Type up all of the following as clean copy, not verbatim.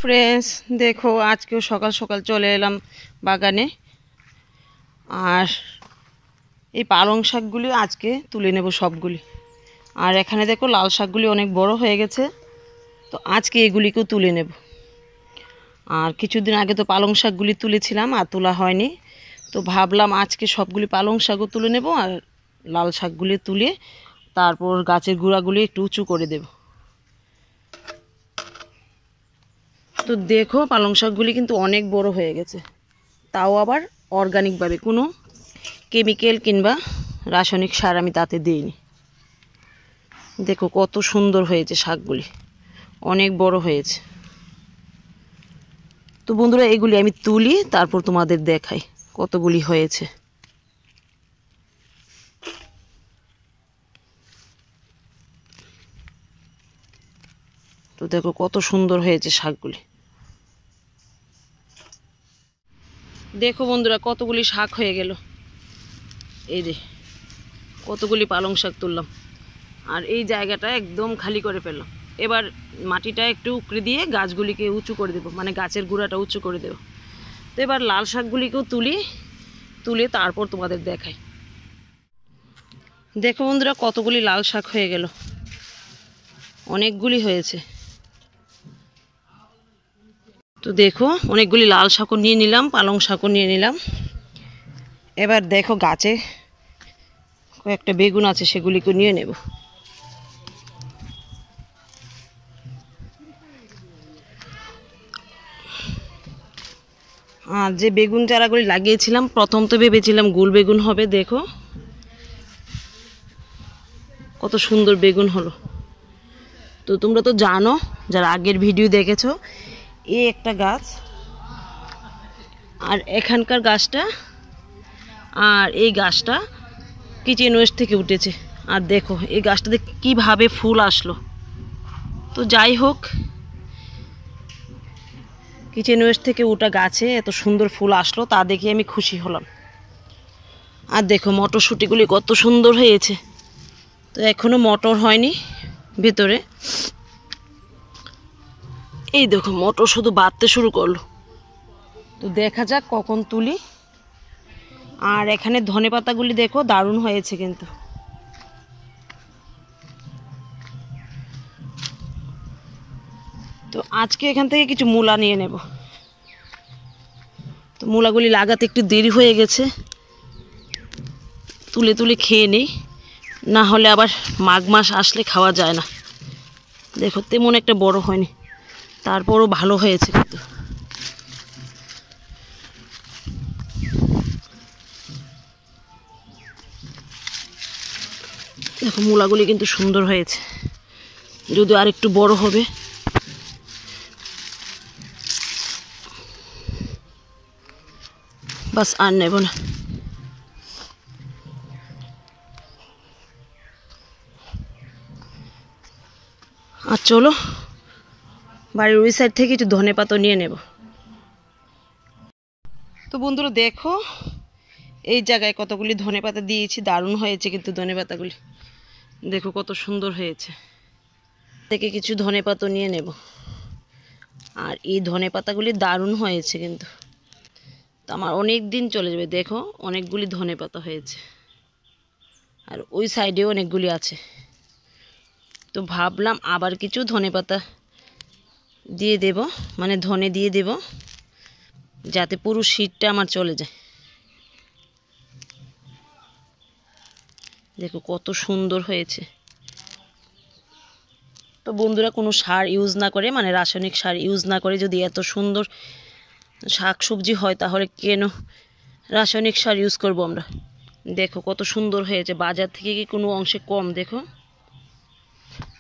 Friends দেখো আজকেও সকাল সকাল চলে এলাম বাগানে। আর এই পালং শাকগুলি আজকে তুলে নেব সবগুলি। আর এখানে দেখো লাল শাকগুলি অনেক বড় হয়ে গেছে, তো আজকে এগুলিকেও তুলে নেব। আর কিছুদিন আগে তো পালং শাকগুলি তুলেছিলাম আর তোলা হয়নি, তো ভাবলাম আজকে সবগুলি পালং শাকও তুলে নেব আর লাল শাকগুলি তুলে তারপর গাছের গুঁড়াগুলি একটু উঁচু করে দেব। তো দেখো পালং শাকগুলি কিন্তু অনেক বড় হয়ে গেছে, তাও আবার অর্গানিকভাবে, কোনো কেমিক্যাল কিংবা রাসায়নিক সার আমি তাতে দিইনি। দেখো কত সুন্দর হয়েছে শাকগুলি, অনেক বড় হয়েছে। তো বন্ধুরা এগুলি আমি তুলি তারপর তোমাদের দেখাই কতগুলি হয়েছে। তো দেখো কত সুন্দর হয়েছে শাকগুলি। দেখো বন্ধুরা কতগুলি শাক হয়ে গেল, এই যে কতগুলি পালং শাক তুললাম। আর এই জায়গাটা একদম খালি করে ফেললাম। এবার মাটিটা একটু উকড়ে দিয়ে গাছগুলিকে উঁচু করে দেবো, মানে গাছের গুঁড়াটা উঁচু করে দেবো। তো এবার লাল শাকগুলিকেও তুলে তারপর তোমাদের দেখাই। দেখো বন্ধুরা কতগুলি লাল শাক হয়ে গেল, অনেকগুলি হয়েছে। তো দেখো অনেকগুলি লাল শাকও নিয়ে নিলাম, পালং শাকও নিয়ে নিলাম। এবার দেখো গাছে কয়েকটা বেগুন আছে, সেগুলিকে নিয়ে নেব। আর যে বেগুন চারাগুলি লাগিয়েছিলাম প্রথম তো ভেবেছিলাম গোল বেগুন হবে, দেখো কত সুন্দর বেগুন হলো। তো তোমরা তো জানো যারা আগের ভিডিও দেখেছো, এই একটা গাছ আর এখানকার গাছটা আর এই গাছটা কিচেন ওয়েস্ট থেকে উঠেছে। আর দেখো এই গাছটাতে কিভাবে ফুল আসলো। তো যাই হোক, কিচেন ওয়েস্ট থেকে ওটা গাছে এত সুন্দর ফুল আসলো তা দেখে আমি খুশি হলাম। আর দেখো মটরশুঁটিগুলি কত সুন্দর হয়েছে। তো এখনো মটর হয়নি ভেতরে, এই দেখো মটর শুধু বাড়তে শুরু করলো। তো দেখা যাক কখন তুলি। আর এখানে ধনেপাতাগুলি দেখো দারুণ হয়েছে কিন্তু। তো আজকে এখান থেকে কিছু মূলা নিয়ে নেব। তো মূলাগুলি লাগাতে একটু দেরি হয়ে গেছে, তুলে খেয়ে নেই, না হলে আবার মাঘ মাস আসলে খাওয়া যায় না। দেখো তেমন একটা বড় হয়নি, তারপরও ভালো হয়েছে কিন্তু। দেখো মূলাগুলি কিন্তু সুন্দর হয়েছে, যদি আর একটু বড় হবে। বাস আর নেব না। আর চলো বাড়ির ওই সাইড থেকে একটু ধনেপাতা নিয়ে নেব। তো বন্ধুরা দেখো এই জায়গায় কতগুলি ধনেপাতা দিয়েছি, দারুণ হয়েছে কিন্তু ধনেপাতাগুলি। দেখো কত সুন্দর হয়েছে। থেকে কিছু ধনেপাতা নিয়ে নেব। আর এই ধনেপাতাগুলি দারুণ হয়েছে কিন্তু, তো আমার অনেক দিন চলে যাবে। দেখো অনেকগুলি ধনেপাতা হয়েছে, আর ওই সাইডেও অনেকগুলি আছে। তো ভাবলাম আবার কিছু ধনেপাতা দিয়ে দেব, মানে ধনে দিয়ে দেব, যাতে পুরো শীতটা আমার চলে যায়। দেখো কত সুন্দর হয়েছে। তো বন্ধুরা কোনো সার ইউজ না করে, মানে রাসায়নিক সার ইউজ না করে যদি এত সুন্দর শাক সবজি হয়, তাহলে কেন রাসায়নিক সার ইউজ করব আমরা। দেখো কত সুন্দর হয়েছে, বাজার থেকে কি কোনো অংশে কম। দেখো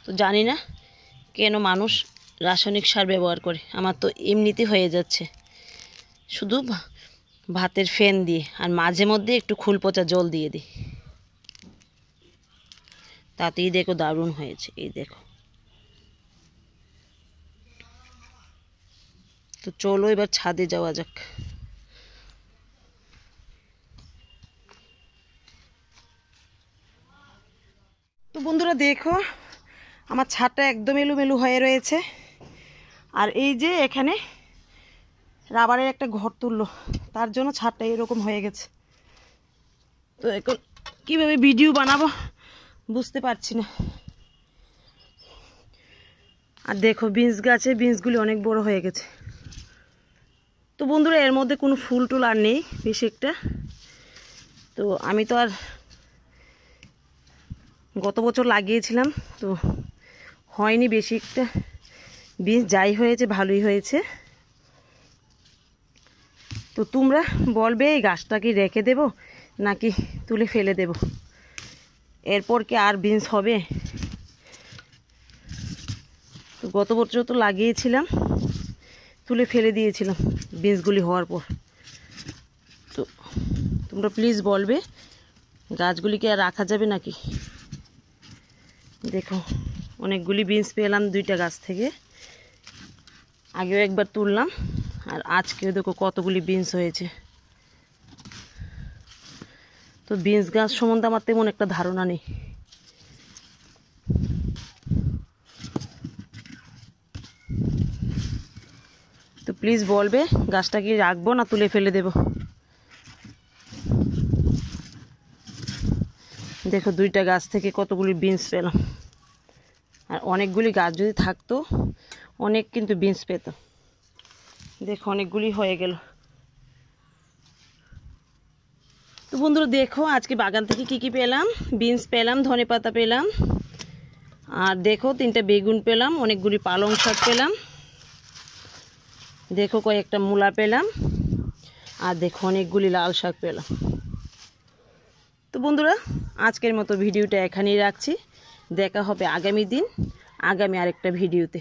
তো জানি না কেন মানুষ রাসায়নিক সার ব্যবহার করে, আমার তো এমনিতে হয়ে যাচ্ছে শুধু ভাতের ফেন দিয়ে, আর মাঝে মধ্যে একটু খোল পচা জল দিয়ে দিই, তাতেই দেখো দারুণ হয়েছে। এই দেখো। তো চলো এবার ছাদে যাওয়া যাক। তো বন্ধুরা দেখো আমার ছাদটা একদম এলোমেলো হয়ে রয়েছে, আর এই যে এখানে রাবারের একটা ঘর তুললো, তার জন্য ছাদটা এরকম হয়ে গেছে। তো এখন কীভাবে ভিডিও বানাবো বুঝতে পারছি না। আর দেখো বিনস গাছে বিনসগুলি অনেক বড় হয়ে গেছে। তো বন্ধুরা এর মধ্যে কোনো ফুল টুল আর নেই বেশি একটা। তো আমি তো আর গত বছর লাগিয়েছিলাম, তো হয়নি বেশি একটা বীজ। যাই হয়েছে ভালোই হয়েছে। তো তোমরা বলবে এই গাছটা কি রেখে দেব নাকি তুলে ফেলে দেব, এরপর কি আর বিনস হবে? তো গত বছর তো লাগিয়েছিলাম, তুলে ফেলে দিয়েছিলাম বিনসগুলি হওয়ার পর। তো তোমরা প্লিজ বলবে গাছগুলিকে আর রাখা যাবে নাকি। দেখো অনেকগুলি বিনস পেলাম 2টা গাছ থেকে, আগেও একবার তুললাম আর আজকেও দেখো কতগুলি বিনস হয়েছে। তো বিনস গাছ সম্বন্ধে আমার তেমন একটা ধারণা নেই। তো প্লিজ বলবে গাছটা কি রাখবো না তুলে ফেলে দেব। দেখো 2টা গাছ থেকে কতগুলি বিনস পেলাম, আর অনেকগুলি গাছ যদি থাকতো অনেক কিন্তু বিনস পেত। দেখো অনেকগুলি হয়ে গেল। তো বন্ধুরা দেখো আজকে বাগান থেকে কি কি পেলাম। বিনস পেলাম, ধনেপাতা পেলাম, আর দেখো 3টা বেগুন পেলাম, অনেকগুলি পালং শাক পেলাম, দেখো কয়েকটা মূলা পেলাম, আর দেখো অনেকগুলি লাল শাক পেলাম। তো বন্ধুরা আজকের মতো ভিডিওটা এখানেই রাখছি। দেখা হবে আগামী দিন আগামী আরেকটা ভিডিওতে।